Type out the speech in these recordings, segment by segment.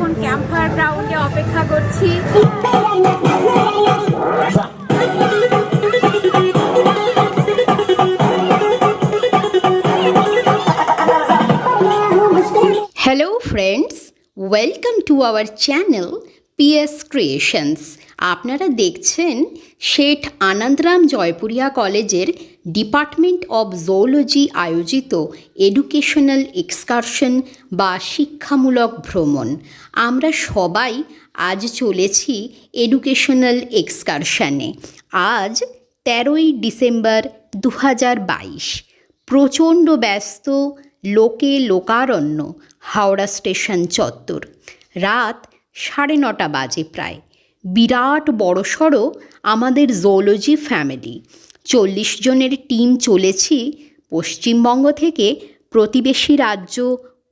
এখন ক্যাম্পফায়ার গ্রাউন্ডে অপেক্ষা করছি। Hello friends, welcome to our channel PS Creations. আপনারা দেখছেন শেঠ আনন্দরাম জয়পুরিয়া কলেজের ডিপার্টমেন্ট অব জুওলজি আয়োজিত এডুকেশনাল এক্সকারশন বা শিক্ষামূলক ভ্রমণ। আমরা সবাই আজ চলেছি এডুকেশনাল এক্সকারশনে। আজ 13ই ডিসেম্বর 2022। প্রচণ্ড ব্যস্ত, লোকে লোকারণ্য হাওড়া স্টেশন চত্বর। রাত 9:30 বাজে প্রায়। বিরাট বড়সড় আমাদের জুওলজি ফ্যামিলি, 40 জনের টিম চলেছি পশ্চিমবঙ্গ থেকে প্রতিবেশী রাজ্য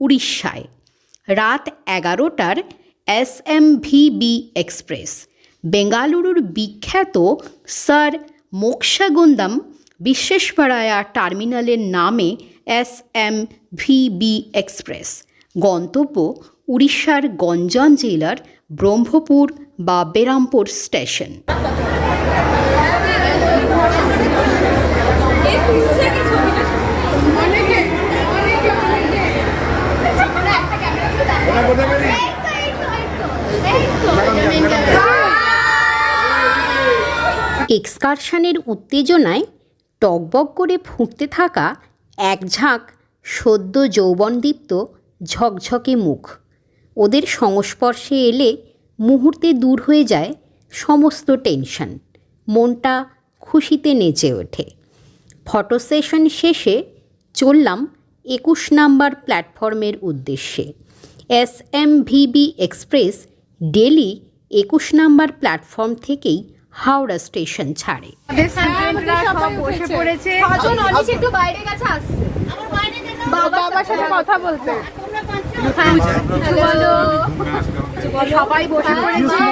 উড়িষ্যায়। রাত 11টার SMVB এক্সপ্রেস, বেঙ্গালুরুর বিখ্যাত স্যার মোক্ষাগুন্ডম বিশ্বেশ্বরায়া টার্মিনালের নামে SMVB এক্সপ্রেস। গন্তব্য উড়িষ্যার গঞ্জাম জেলার ব্রহ্মপুর বা বেরামপুর স্টেশন। এক্সকারশনের উত্তেজনায় টগবগ করে ফুটতে থাকা এক ঝাঁক সদ্য যৌবনদীপ্ত ঝকঝকে মুখ। ওদের সংস্পর্শে এলে মুহূর্তে দূর হয়ে যায় সমস্ত টেনশন, মনটা খুশিতে নেচে ওঠে। ফটো সেশন শেষে চললাম 21 নম্বর প্ল্যাটফর্মের উদ্দেশ্যে। SMVB এক্সপ্রেস ডেলি 21 নম্বর প্ল্যাটফর্ম থেকেই হাওড়া স্টেশন ছাড়ে। বসে পড়েছে, একটু বাইরে গেছে, আসছে বাবার সাথে কথা বলতে। সবাই বসে পড়েছে।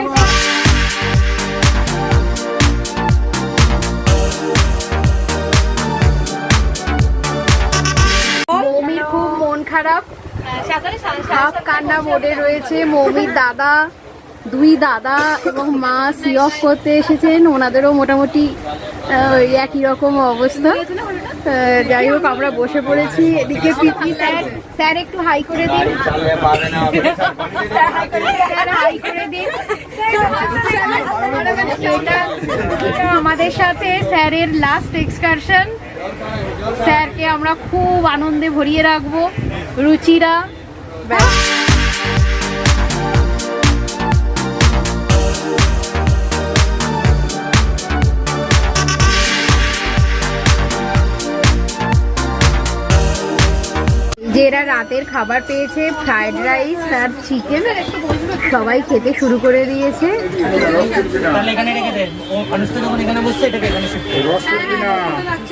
মৌমির খুব মন খারাপ, সব কান্না মোডে রয়েছে। মৌমির দাদা, দুই দাদা এবং মা সি অফ করতে এসেছেন, ওনাদেরও মোটামুটি একই রকম অবস্থা। যাই হোক, আমরা বসে পড়েছি। এদিকে পিপি স্যার, স্যার একটু হাই করে দিন, স্যার হাই করে দিন। এটা আমাদের সাথে স্যারের লাস্ট এক্সকারশন। স্যারকে আমরা খুব আনন্দে ভরিয়ে রাখবো। রুচিরা যেরা রাতের খাবার পেয়েছে, ফ্রাইড রাইস আর চিকেন, সবাই খেতে শুরু করে দিয়েছে।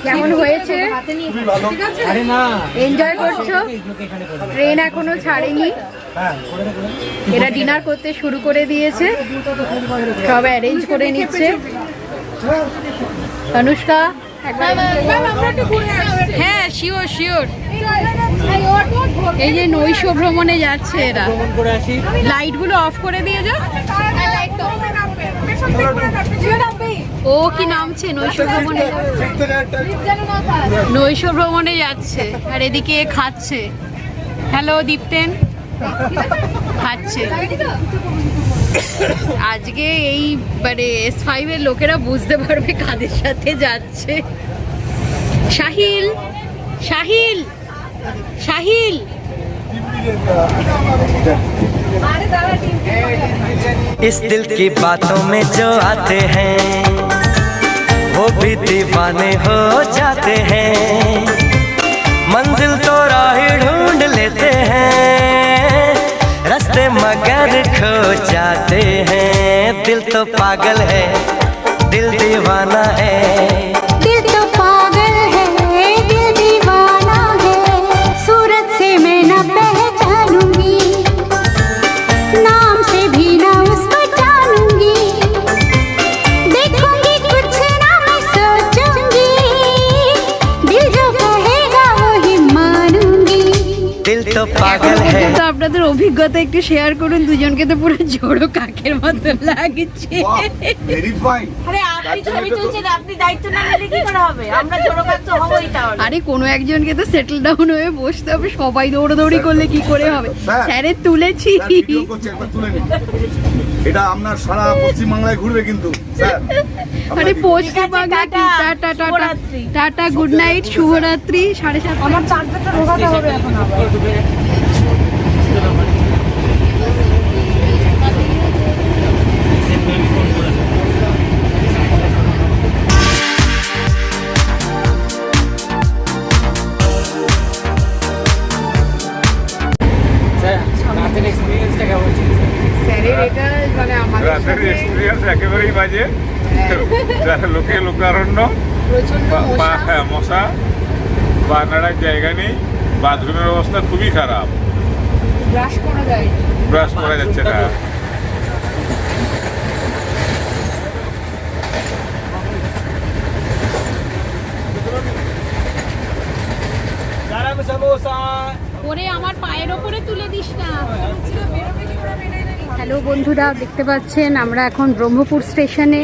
কেমন হয়েছে? এনজয় করছো? ট্রেন এখনো ছাড়েনি, এরা ডিনার করতে শুরু করে দিয়েছে, সব অ্যারেঞ্জ করে নিচ্ছে। অনুষ্কা, হ্যাঁ শিওর শিওর। এই যে নৈশ ভ্রমণে যাচ্ছে এরা, লাইট গুলো অফ করে দিয়ে যা। ও কি নামছে নৈশ ভ্রমণে, নৈশ ভ্রমণে যাচ্ছে আর এদিকে খাচ্ছে। হ্যালো দীপ্তেন, খাচ্ছে। আজকে এই মানে S5 এর লোকেরা বুঝতে পারবে কাদের সাথে যাচ্ছে। সাহিল, সাহিল, साहिल इस दिल की बातों में जो आते हैं वो भी दीवाने हो जाते हैं। मंजिल तो राह ढूंढ लेते हैं, रास्ते मगर खो जाते हैं। दिल तो पागल है, दिल दीवाना है। दिल तो पागल है, दिल दीवाना है। सूरत से मैं न पहचानूंगी, नाम से भी न उसको जानूंगी। देखूंगी कुछ ना मैं सोचूंगी, दिल जो कहेगा वो ही मानूंगी। दिल तो पागल है। তো আপনাদের অভিজ্ঞতা একটু শেয়ার করুন, দুজনকে তো পুরো জোড়ো কাকের মতো লাগছে। আরে আপনি ছবি তুলছেন, আপনি দায়িত্ব না নিলে কি করে হবে? আমরা ছোট কাজ তো হবোই তাহলে। আরে কোনো একজনকে তো সেটেল ডাউন হয়ে বসতে হবে, সবাই দৌড়াদৌড়ি করলে কি করে হবে? স্যারের তুলেছি। এটা আপনার সারা পশ্চিম বাংলায় ঘুরবে কিন্তু স্যার। আরে পশ্চিমবঙ্গে tata tata tata, good night, শুভরাত্রি। 7:30 আমার চার্জারটা ঢোকাতে হবে এখন আবার। স্যারের এটা মানে আমাদের রাতের সাথে এক্সপিরিয়েন্স একেবারেই বাজে। যারা লোকে লোকারণ্য, প্রচন্ড মশা। হ্যাঁ মশা, পা নাড়ার জায়গা নেই, বাথরুমের অবস্থা খুবই খারাপ, ব্রাশ করা যায় না। ব্রাশ করা যাচ্ছে না। ওরে আমার পায়ের ওপরে তুলে দিস না। হ্যালো বন্ধুরা, দেখতে পাচ্ছেন আমরা এখন ব্রহ্মপুর স্টেশনে।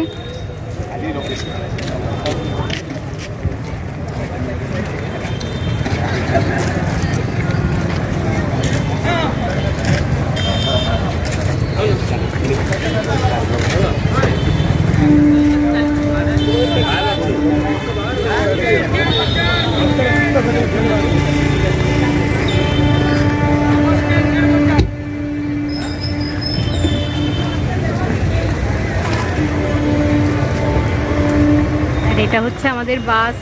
আর এটা হচ্ছে আমাদের বাস।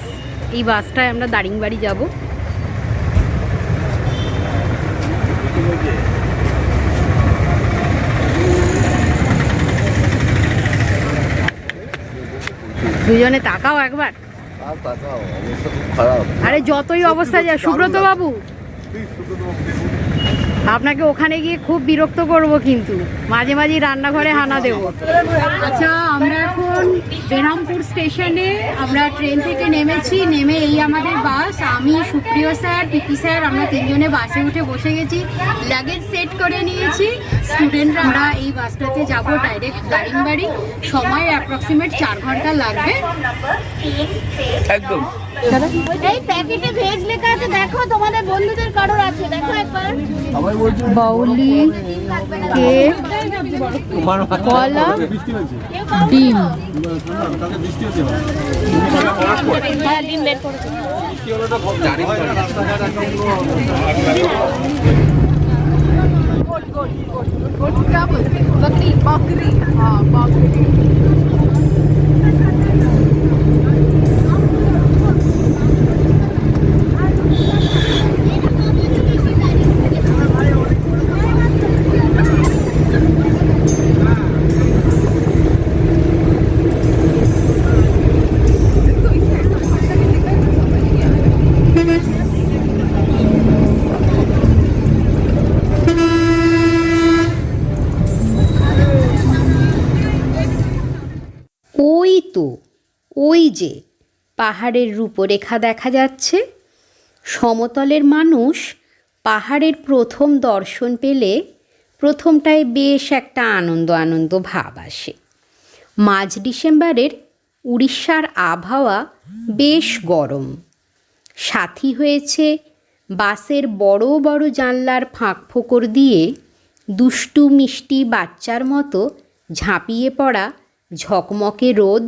এই বাসটায় আমরা দারিংবাড়ি যাব। দুজনে তাকাও একবার। আরে যতই অবস্থা যায়, সুব্রত বাবু আপনাকে ওখানে গিয়ে খুব বিরক্ত করব, কিন্তু মাঝে মাঝে রান্নাঘরে হানা দেব। আচ্ছা, আমরা এখন বেরামপুর স্টেশনে আমরা ট্রেন থেকে নেমেছি। নেমে এই আমাদের বাস। আমি, সুপ্রিয় স্যার, পিপি স্যার, আমরা তিনজনে বাসে উঠে বসে গেছি। লাগেজ সেট করে নিয়েছি। স্টুডেন্টরা আমরা এই বাসটাতে যাব ডাইরেক্ট দারিংবাড়ি। সময় অ্যাপ্রক্সিমেট 4 ঘন্টা লাগবে একদম। এই প্যাকেটে ভেজ লেখা আছে, দেখো তোমাদের বন্ধুদের কারোর আছে, দেখো একবার। বাউলি, কেক, কলা, ডিম। হ্যাঁ, ডিম বের করে দিন। बकरी बकरी, हाँ बकरी। ওই তো, ওই যে পাহাড়ের রূপরেখা দেখা যাচ্ছে। সমতলের মানুষ পাহাড়ের প্রথম দর্শন পেলে প্রথমটায় বেশ একটা আনন্দ আনন্দ ভাব আসে। মাঝ ডিসেম্বরের উড়িষ্যার আবহাওয়া বেশ গরম। সাথী হয়েছে বাসের বড় বড় জানলার ফাঁক ফোকর দিয়ে দুষ্টু মিষ্টি বাচ্চার মতো ঝাঁপিয়ে পড়া ঝকমকে রোদ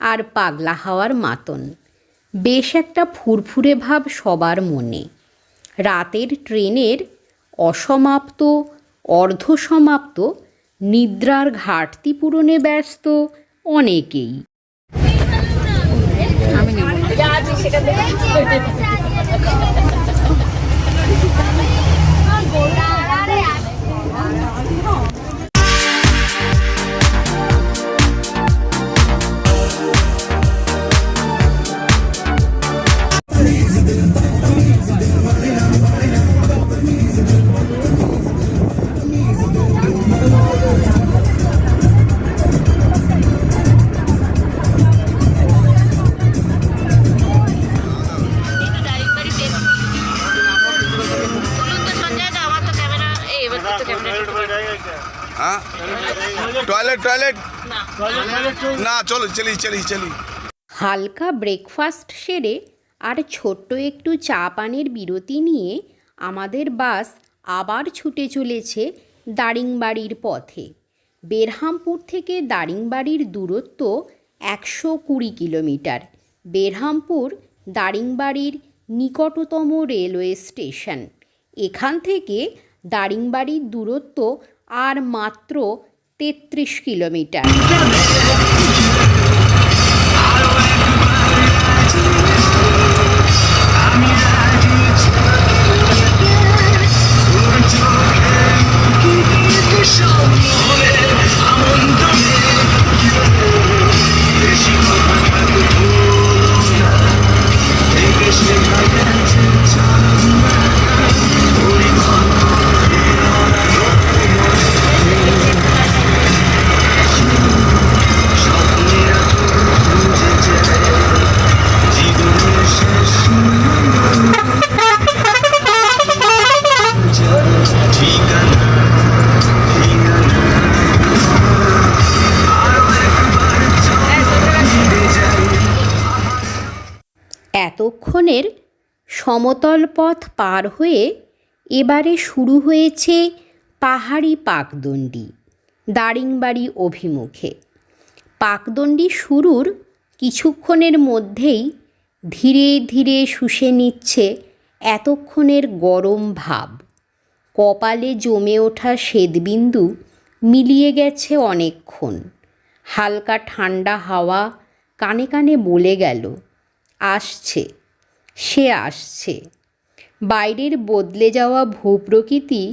আর পাগলা হাওয়ার মাতন। বেশ একটা ফুরফুরে ভাব সবার মনে। রাতের ট্রেনের অসমাপ্ত অর্ধসমাপ্ত নিদ্রার ঘাটতি পূরণে ব্যস্ত অনেকেই। যা আছে সেটা দেখে हाँ टॉयलेट टॉयलेट ना चलो चली चली चली হালকা ব্রেকফাস্ট সেরে আর ছোট্ট একটু চা পানের বিরতি নিয়ে আমাদের বাস আবার ছুটে চলেছে দারিংবাড়ির পথে। বেরহামপুর থেকে দারিংবাড়ির দূরত্ব 120 কিলোমিটার। বেরহামপুর দারিংবাড়ির নিকটতম রেলওয়ে স্টেশন। এখান থেকে দারিংবাড়ির দূরত্ব আর মাত্র 33 কিলোমিটার। এতক্ষণের সমতল পথ পার হয়ে এবারে শুরু হয়েছে পাহাড়ি পাকদণ্ডি দারিংবাড়ি অভিমুখে। পাকদণ্ডি শুরুর কিছুক্ষণের মধ্যেই ধীরে ধীরে শুষে নিচ্ছে এতক্ষণের গরম ভাব। কপালে জমে ওঠা শ্বেতবিন্দু মিলিয়ে গেছে অনেকক্ষণ। হালকা ঠান্ডা হাওয়া কানে কানে বলে গেল, আসছে, সে আসছে। বাইরের বদলে যাওয়া ভূপ্রকৃতি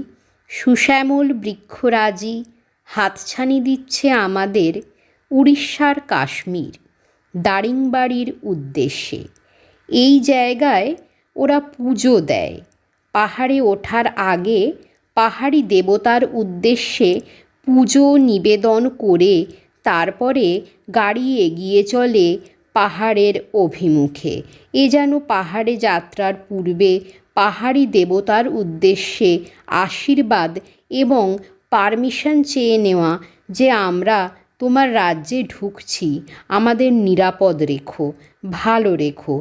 সুশ্যামল বৃক্ষরাজি হাতছানি দিচ্ছে আমাদের উড়িষ্যার কাশ্মীর দারিংবাড়ির উদ্দেশ্যে। এই জায়গায় ওরা পুজো দেয়। পাহাড়ে ওঠার আগে পাহাড়ি দেবতার উদ্দেশ্যে পুজো নিবেদন করে তারপরে গাড়ি এগিয়ে চলে পাহাড়ের অভিমুখে। এ যেন পাহাড়ে যাত্রার পূর্বে পাহাড়ি দেবতার উদ্দেশ্যে আশীর্বাদ এবং পারমিশন চেয়ে নেওয়া যে আমরা তোমার রাজ্যে ঢুকছি, আমাদের নিরাপদ রেখো, ভালো রেখো,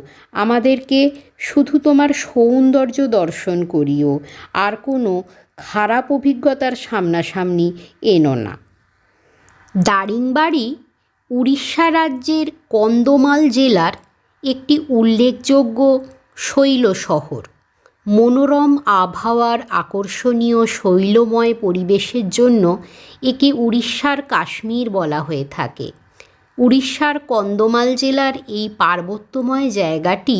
আমাদেরকে শুধু তোমার সৌন্দর্য দর্শন করিও, আর কোনো খারাপ অভিজ্ঞতার সামনাসামনি এনো না। দারিংবাড়ি উড়িষ্যা রাজ্যের কন্ধমাল জেলার একটি উল্লেখযোগ্য শৈল শহর। মনোরম আবহাওয়ার আকর্ষণীয় শৈলময় পরিবেশের জন্য একে উড়িষ্যার কাশ্মীর বলা হয়ে থাকে। উড়িষ্যার কন্ধমাল জেলার এই পার্বত্যময় জায়গাটি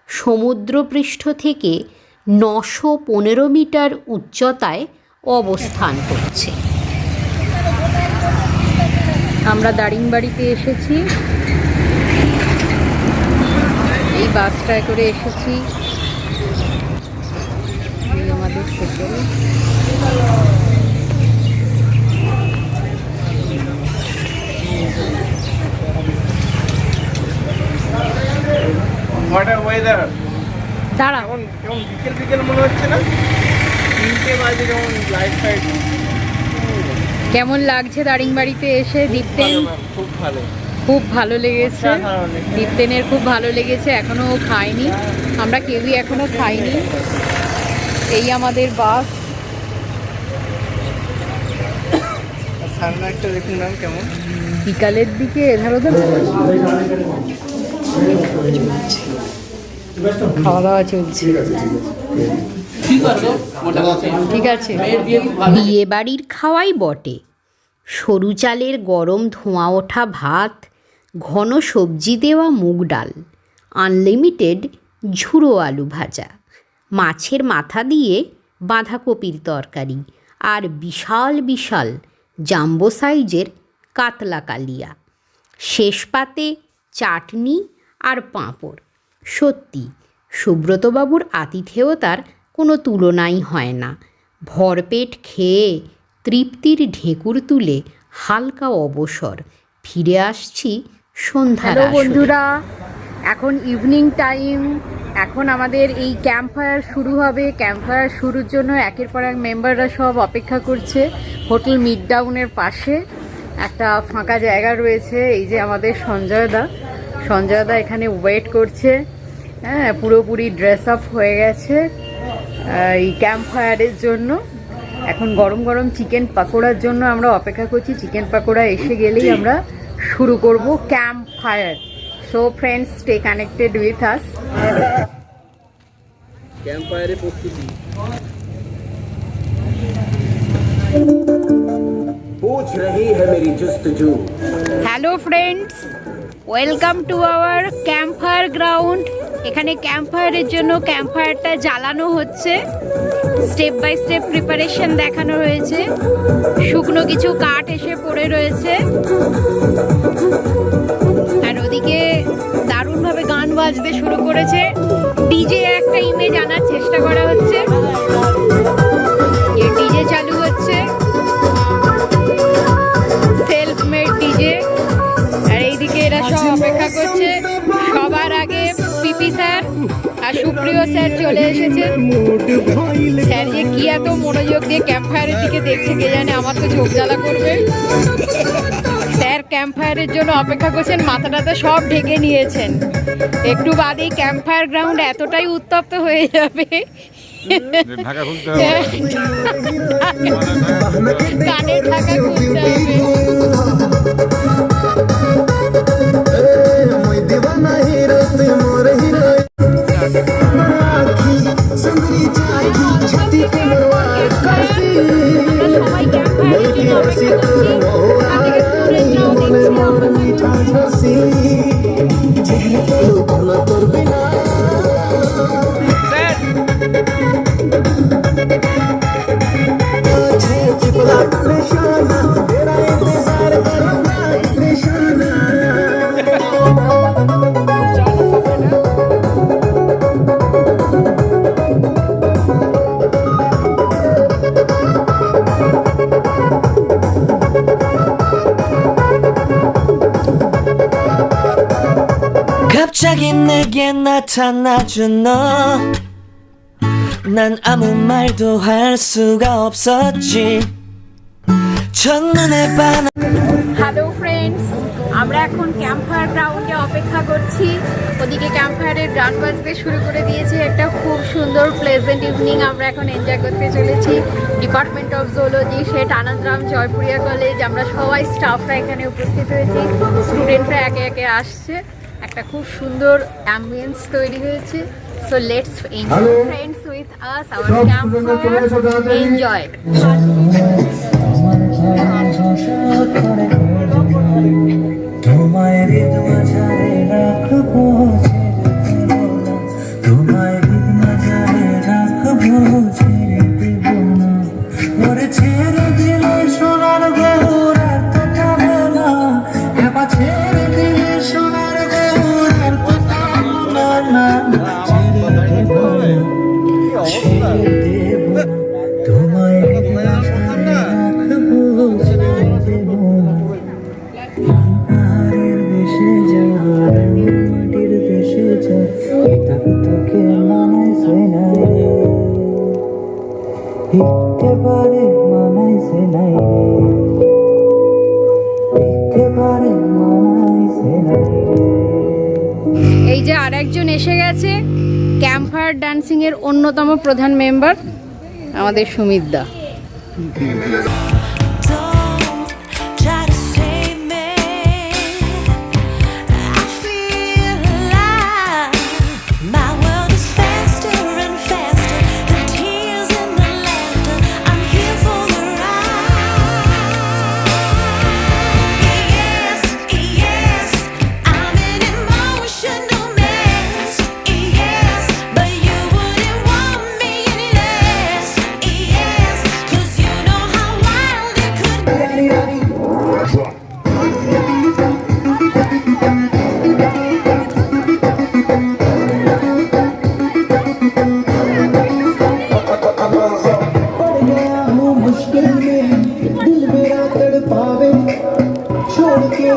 সমুদ্রপৃষ্ঠ থেকে 915 মিটার উচ্চতায় অবস্থান করছে। আমরা দারিংবাড়িতে এসেছি, এই বাসটায় করে এসেছি। আমাদের হোটেল দাঁড়া, কেমন বিকেল বিকেল মনে হচ্ছে না? 3টে বাজে, কেমন লাইট ফাইট। কেমন লাগছে দারিংবাড়িতে এসে? দীপ্তেন খুব ভালো, খুব ভালো লেগেছে। দীপ্তেনের খুব ভালো লেগেছে। এখনো খাইনি, আমরা কেউই এখনো খাইনি। এই আমাদের বাস। সানলাইটটা দেখুন ম্যাম কেমন বিকালের দিকে এধার ওধার খাওয়া দাওয়া চলছে। ঠিক আছে, বিয়ে বাড়ির খাওয়াই বটে। সরু চালের গরম ধোঁয়া ওঠা ভাত, ঘন সবজি দেওয়া মুগ ডাল, আনলিমিটেড ঝুড়ো আলু ভাজা, মাছের মাথা দিয়ে বাঁধাকপির তরকারি, আর বিশাল বিশাল জাম্বো সাইজের কাতলা কালিয়া। শেষ পাতে চাটনি আর পাঁপড়। সত্যি সুব্রতবাবুর আতিথেয়তার কোনো তুলনাই হয় না। ভরপেট খেয়ে তৃপ্তির ঢেকুর তুলে হালকা অবসর ফিরে আসছি সন্ধ্যার আসরে। বন্ধুরা, এখন ইভিনিং টাইম, এখন আমাদের এই ক্যাম্প ফায়ার শুরু হবে। ক্যাম্প ফায়ার শুরুর জন্য একের পর এক মেম্বাররা সব অপেক্ষা করছে। হোটেল মিড টাউনের পাশে একটা ফাঁকা জায়গা রয়েছে। এই যে আমাদের সঞ্জয় দা এখানে ওয়েট করছে। হ্যাঁ, পুরোপুরি ড্রেস আপ হয়ে গেছে এই ক্যাম্প ফায়ারের জন্য। এখন গরম গরম চিকেন পাকোড়ার জন্য আমরা অপেক্ষা করছি। চিকেন পাকোড়া এসে গেলেই আমরা শুরু করব camp fire. So friends, stay connected with us. Camp ফায়ারের প্রস্তুতি। पूछ रही है मेरी जस्तजू। Hello friends, welcome to our camp fire ground. এখানে ক্যাম্প ফায়ারের জন্য ক্যাম্প ফায়ারটা জ্বালানো হচ্ছে। স্টেপ বাই স্টেপ প্রিপারেশন দেখানো হয়েছে। শুকনো কিছু কাঠ এসে পড়ে রয়েছে, আর ওদিকে দারুণভাবে গান বাজতে শুরু করেছে। ডিজে একটা ইমেজ আনার চেষ্টা করা হচ্ছে। ডিজে চালু হচ্ছে, সেলফ মেড ডিজে। আর এইদিকে এরা সব অপেক্ষা করছে। সবার আগে পিপি স্যার আর সুপ্রিয় স্যার চলে এসেছে। স্যার যে কি এত মনোযোগ দিয়ে ক্যাম্প ফায়ারের দিকে দেখছে কে জানে, আমার তো চোখ জ্বালা করবে। স্যার ক্যাম্প ফায়ারের জন্য অপেক্ষা করছেন, মাথা টাথা সব ঢেকে নিয়েছেন। একটু বাদেই ক্যাম্প ফায়ার গ্রাউন্ড এতটাই উত্তপ্ত হয়ে যাবে, কানের ঢাকা খুলতে হবে। সবাই ক্যাম্প ফায়ারের জন্য অপেক্ষা করছি। 갑자기 내게 나타나준 너, 난 아무 말도 할 수가 없었지. 첫눈에 반한 হ্যালো ফ্রেন্ডস, আমরা এখন ক্যাম্প ফায়ার গ্রাউন্ডে অপেক্ষা করছি। ওদিকে ক্যাম্প ফায়ারের গান বাজতে শুরু করে দিয়েছে। একটা খুব সুন্দর প্লেজেন্ট ইভিনিং আমরা এখন এনজয় করতে চলেছি। Department of zoology, set Anandram Jaipuria college, আমরা সবাই স্টাফরা এখানে উপস্থিত হয়েছি। স্টুডেন্টরা একে একে আসছে। একটা খুব সুন্দর অ্যাম্বিয়েন্স তৈরি হয়েছে। So let's enjoy friends with us our camp fire. Enjoy. তোমায় হৃদ মাঝারে রাখবো, তোমায় হৃদ মাঝারে রাখবো, ছেড়ে দেব না। ওরে ছেড়ে দিলে সোনার গৌর আর তো পাবো না, এবার ছেড়ে দিলে সোনার গৌর আর তো পাবো না, ছেড়ে দেব না, ছেড়ে দেব না। তোমায় হৃদ মাঝারে রাখবো, ছেড়ে দেব না। পাহাড়ের দেশে যা, মাটির দেশে যা, এটা তোকে মানাইছে না, একেবারে মানাইছে না, একেবারে মানাইছে না। এই যে আরেকজন এসে গেছে, ক্যাম্প ফায়ার ডান্সিং এর অন্যতম প্রধান মেম্বার আমাদের সুমিত দা।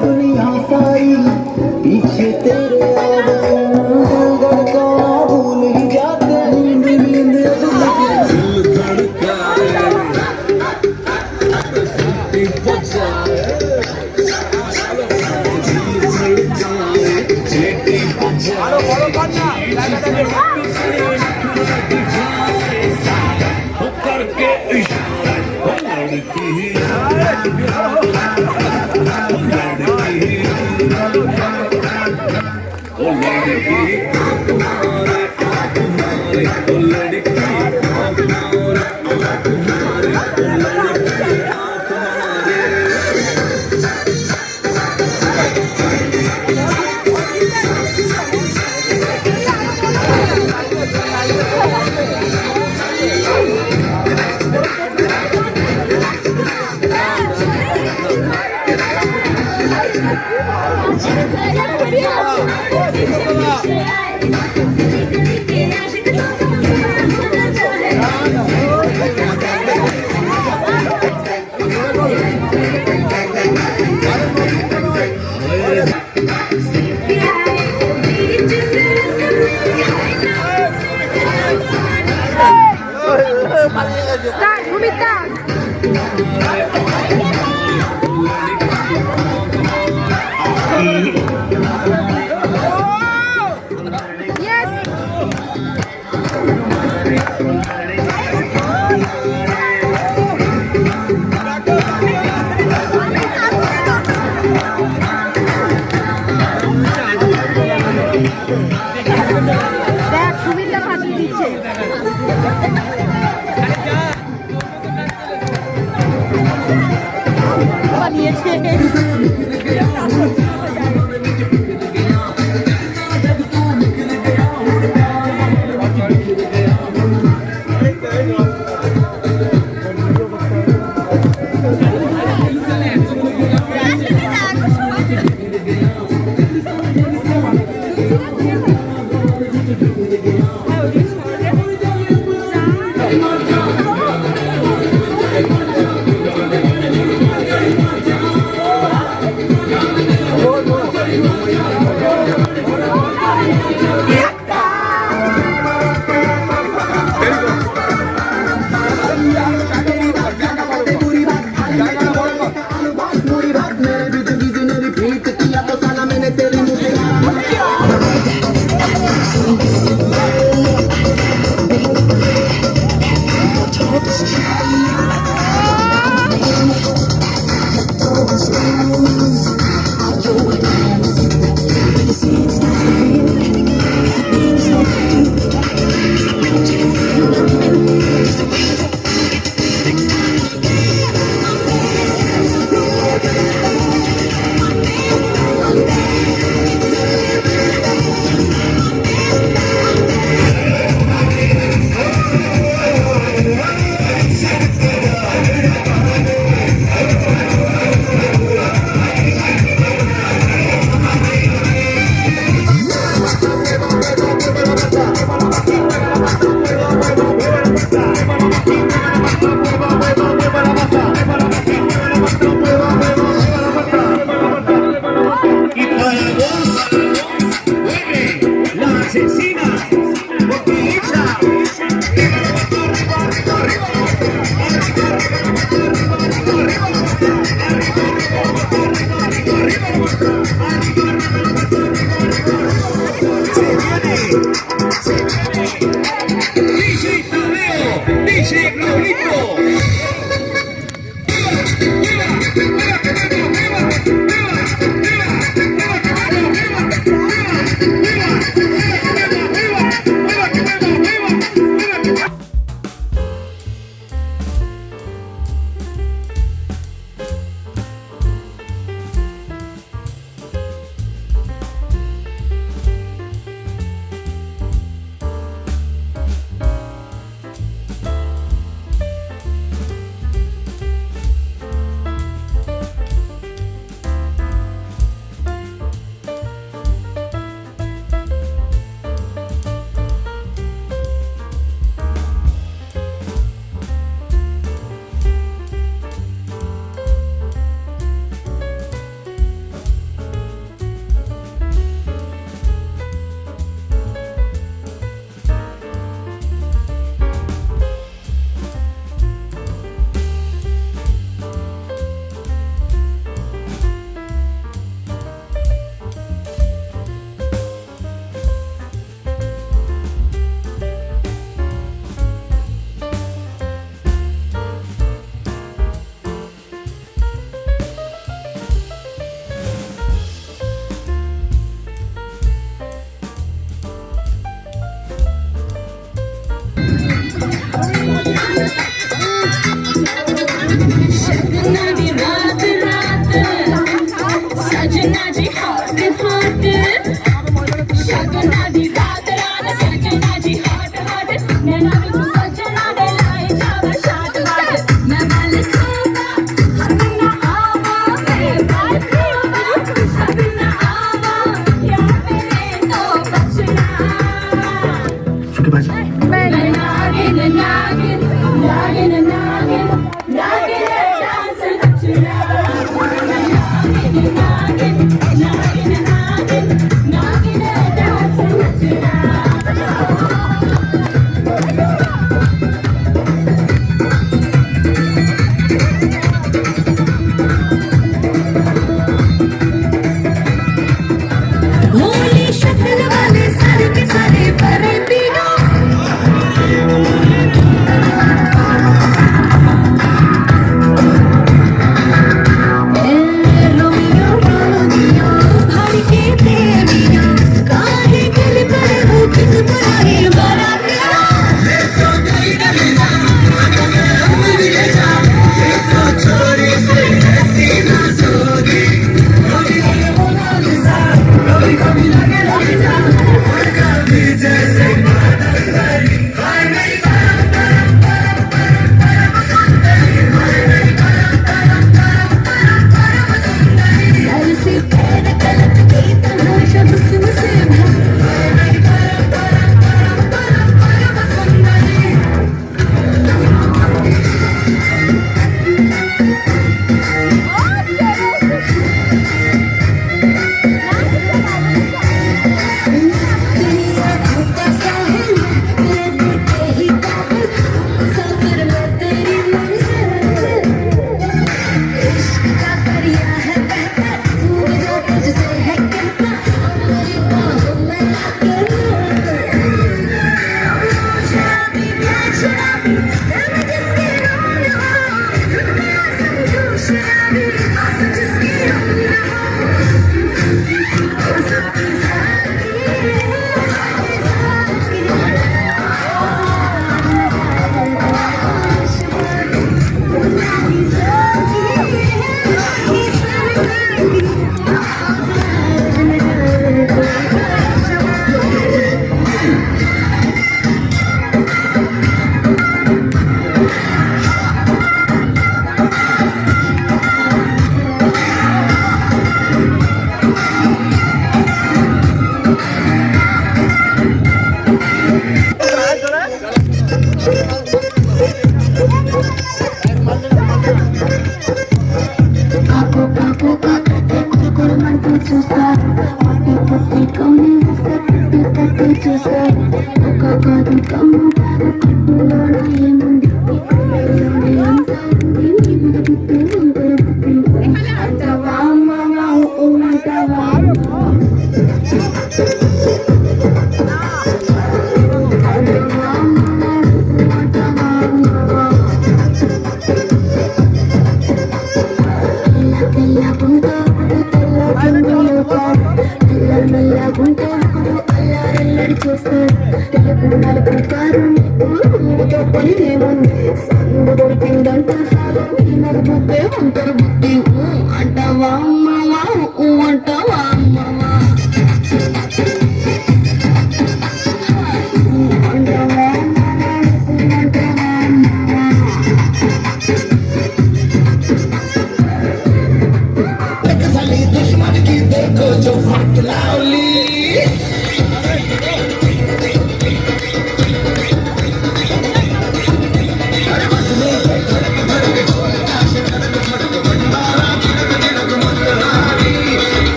दुनिया सारी पीछे तेरे आ गए, दिल धड़का भूल স্টার্ট ভূমিতা। Yes! দেখ সুমিতা ফাটিয়ে দিচ্ছে। বানিয়েছে।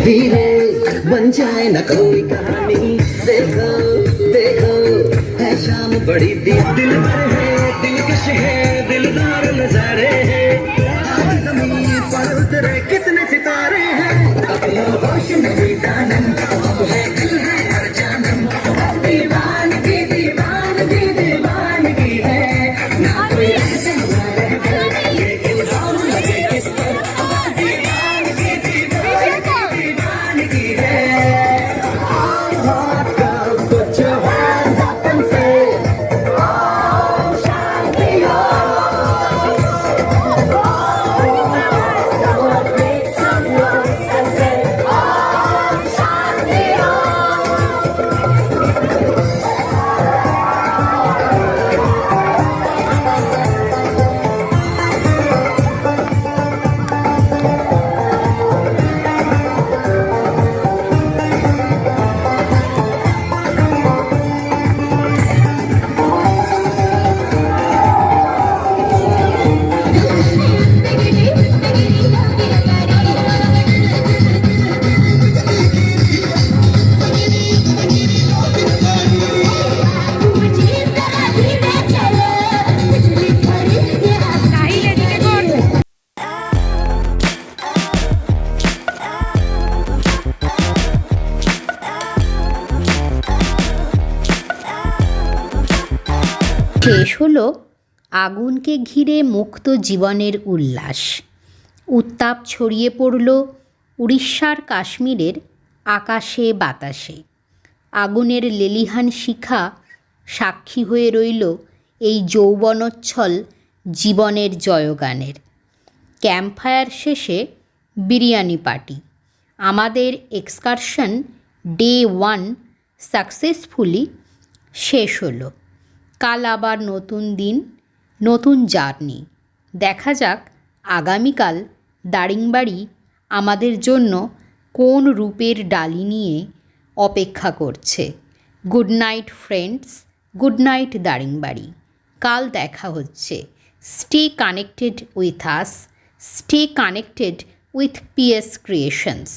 धीरे बन जाए न कोई कहानी, देखो देखो है शाम बड़ी दिल भर है, दिलकश है, दिलदार नजारे हैं, आज ज़मीन पर उतरे कितने सितारे हैं, अपना होश में दानम अब है दिल है हर जानम, दीवानगी दीवानगी दीवानगी है, ना कोई ऐसे हमारे दिल लेकिन हम लगे किस पर, दीवानगी दीवानगी दीवानगी है, हाथ का कुछ है ज़ातन से, शांति हो, so it makes some noise and say, oh, शांति শেষ হলো আগুনকে ঘিরে মুক্ত জীবনের উল্লাস। উত্তাপ ছড়িয়ে পড়ল উড়িষ্যার কাশ্মীরের আকাশে বাতাসে। আগুনের লেলিহান শিখা সাক্ষী হয়ে রইল এই যৌবনোচ্ছল জীবনের জয়গানের। ক্যাম্পফায়ার শেষে বিরিয়ানি পার্টি। আমাদের এক্সকারশন ডে 1 সাকসেসফুলি শেষ হলো। কাল আবার নতুন দিন, নতুন জার্নি। দেখা যাক আগামীকাল দারিংবাড়ি আমাদের জন্য কোন রূপের ডালি নিয়ে অপেক্ষা করছে। Good night friends, good night Daringbadi. কাল দেখা হচ্ছে। Stay connected with us, stay connected with PS creations.